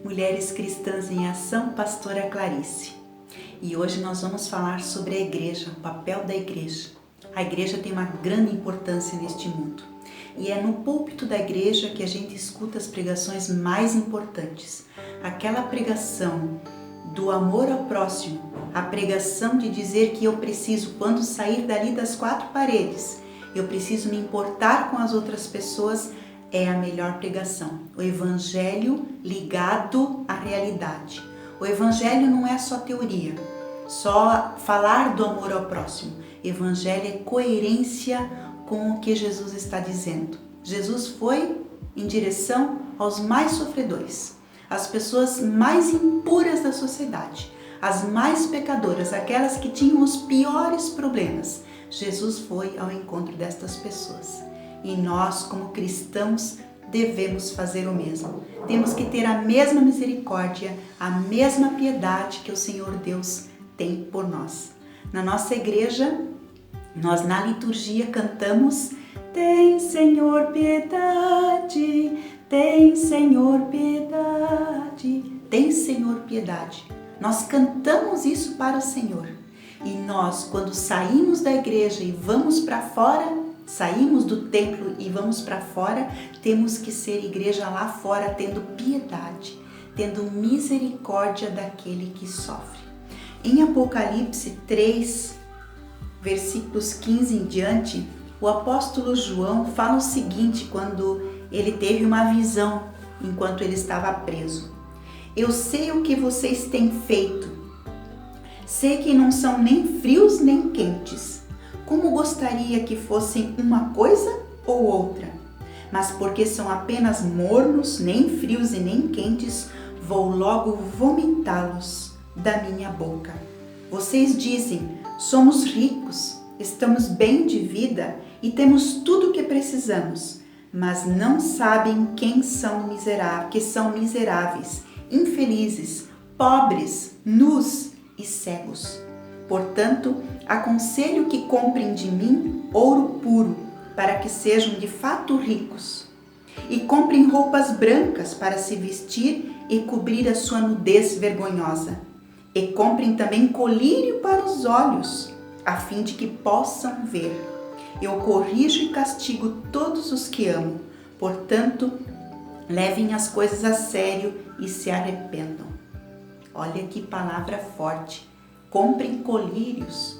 Mulheres Cristãs em Ação, Pastora Clarice. E hoje nós vamos falar sobre a igreja, o papel da igreja. A igreja tem uma grande importância neste mundo. E é no púlpito da igreja que a gente escuta as pregações mais importantes. Aquela pregação do amor ao próximo, a pregação de dizer que eu preciso, quando sair dali das quatro paredes, eu preciso me importar com as outras pessoas, é a melhor pregação. O evangelho ligado à realidade. O evangelho não é só teoria, só falar do amor ao próximo. Evangelho é coerência com o que Jesus está dizendo. Jesus foi em direção aos mais sofredores, às pessoas mais impuras da sociedade, as mais pecadoras, aquelas que tinham os piores problemas. Jesus foi ao encontro destas pessoas. E nós, como cristãos, devemos fazer o mesmo. Temos que ter a mesma misericórdia, a mesma piedade que o Senhor Deus tem por nós. Na nossa igreja, nós na liturgia cantamos: tem, Senhor, piedade, tem, Senhor, piedade, tem, Senhor, piedade. Nós cantamos isso para o Senhor. E nós, quando saímos da igreja e vamos para fora, saímos do templo e vamos para fora, temos que ser igreja lá fora, tendo piedade, tendo misericórdia daquele que sofre. Em Apocalipse 3, versículos 15 em diante, o apóstolo João fala o seguinte quando ele teve uma visão enquanto ele estava preso. Eu sei o que vocês têm feito. Sei que não são nem frios nem quentes. Como gostaria que fossem uma coisa ou outra, mas porque são apenas mornos, nem frios e nem quentes, vou logo vomitá-los da minha boca. Vocês dizem: somos ricos, estamos bem de vida e temos tudo o que precisamos, mas não sabem que são miseráveis, infelizes, pobres, nus e cegos. Portanto, aconselho que comprem de mim ouro puro, para que sejam de fato ricos. E comprem roupas brancas para se vestir e cobrir a sua nudez vergonhosa. E comprem também colírio para os olhos, a fim de que possam ver. Eu corrijo e castigo todos os que amo. Portanto, levem as coisas a sério e se arrependam. Olha que palavra forte. Comprem colírios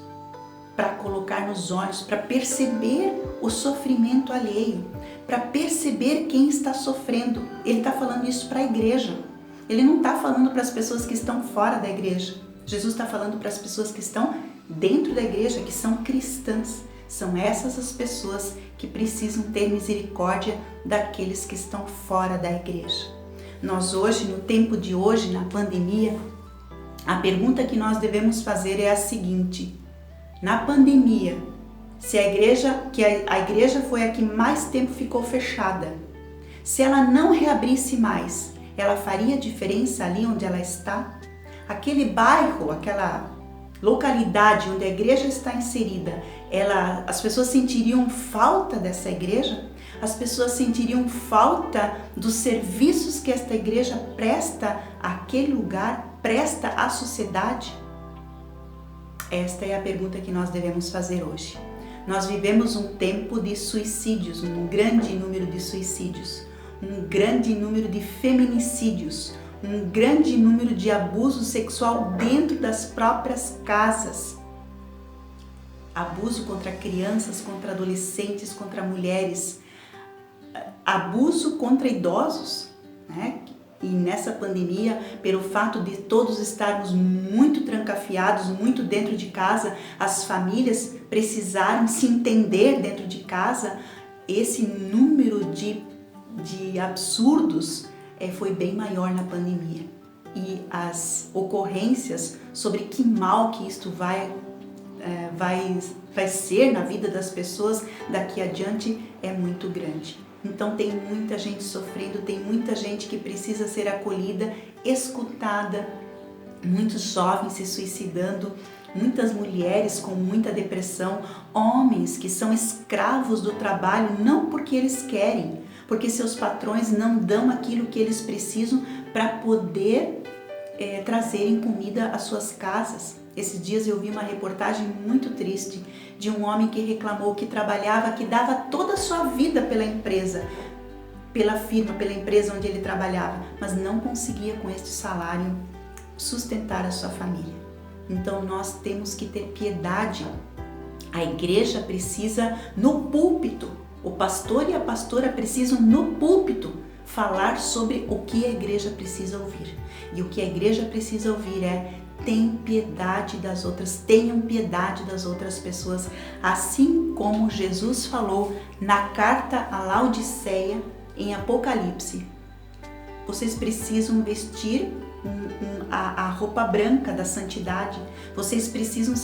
para colocar nos olhos, para perceber o sofrimento alheio, para perceber quem está sofrendo. Ele está falando isso para a igreja. Ele não está falando para as pessoas que estão fora da igreja. Jesus está falando para as pessoas que estão dentro da igreja, que são cristãs. São essas as pessoas que precisam ter misericórdia daqueles que estão fora da igreja. Nós hoje, no tempo de hoje, na pandemia, a pergunta que nós devemos fazer é a seguinte: na pandemia, se a igreja foi a que mais tempo ficou fechada, se ela não reabrisse mais, ela faria diferença ali onde ela está? Aquele bairro, aquela localidade onde a igreja está inserida, as pessoas sentiriam falta dessa igreja? As pessoas sentiriam falta dos serviços que esta igreja presta àquele lugar, presta à sociedade? Esta é a pergunta que nós devemos fazer hoje. Nós vivemos um tempo de suicídios, um grande número de suicídios, um grande número de feminicídios, um grande número de abuso sexual dentro das próprias casas. Abuso contra crianças, contra adolescentes, contra mulheres, abuso contra idosos, né? E nessa pandemia, pelo fato de todos estarmos muito trancafiados, muito dentro de casa, as famílias precisaram se entender dentro de casa, esse número de absurdos foi bem maior na pandemia. E as ocorrências sobre que mal que isto vai ser na vida das pessoas daqui adiante é muito grande. Então tem muita gente sofrendo, tem muita gente que precisa ser acolhida, escutada, muitos jovens se suicidando, muitas mulheres com muita depressão, homens que são escravos do trabalho, não porque eles querem, porque seus patrões não dão aquilo que eles precisam para poder trazerem comida às suas casas. Esses dias eu vi uma reportagem muito triste de um homem que reclamou que trabalhava, que dava toda a sua vida pela empresa, pela firma, pela empresa onde ele trabalhava, mas não conseguia com este salário sustentar a sua família. Então nós temos que ter piedade. A igreja precisa no púlpito, o pastor e a pastora precisam no púlpito falar sobre o que a igreja precisa ouvir. E o que a igreja precisa ouvir é: tenham piedade das outras pessoas, assim como Jesus falou na carta a Laodiceia em Apocalipse. Vocês precisam vestir a roupa branca da santidade, vocês precisam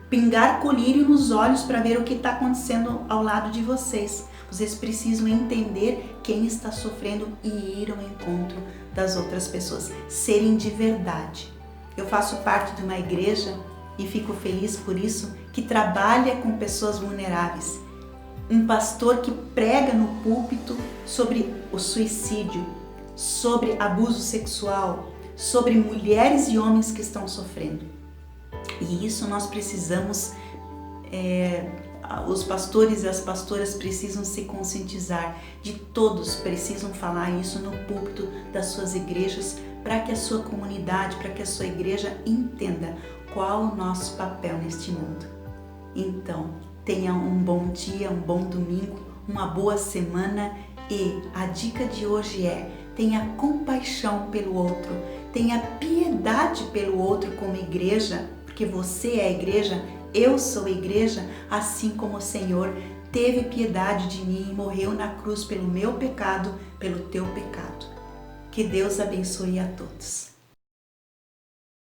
pingar colírio nos olhos para ver o que está acontecendo ao lado de vocês. Vocês precisam entender quem está sofrendo e ir ao encontro das outras pessoas, serem de verdade. Eu faço parte de uma igreja e fico feliz por isso, que trabalha com pessoas vulneráveis. Um pastor que prega no púlpito sobre o suicídio, sobre abuso sexual, sobre mulheres e homens que estão sofrendo. E isso nós precisamos, os pastores e as pastoras precisam se conscientizar, de todos precisam falar isso no púlpito das suas igrejas, para que a sua comunidade, para que a sua igreja entenda qual o nosso papel neste mundo. Então, tenha um bom dia, um bom domingo, uma boa semana, e a dica de hoje é: tenha compaixão pelo outro, tenha piedade pelo outro como igreja, porque você é a igreja, eu sou a igreja, assim como o Senhor teve piedade de mim e morreu na cruz pelo meu pecado, pelo teu pecado. Que Deus abençoe a todos.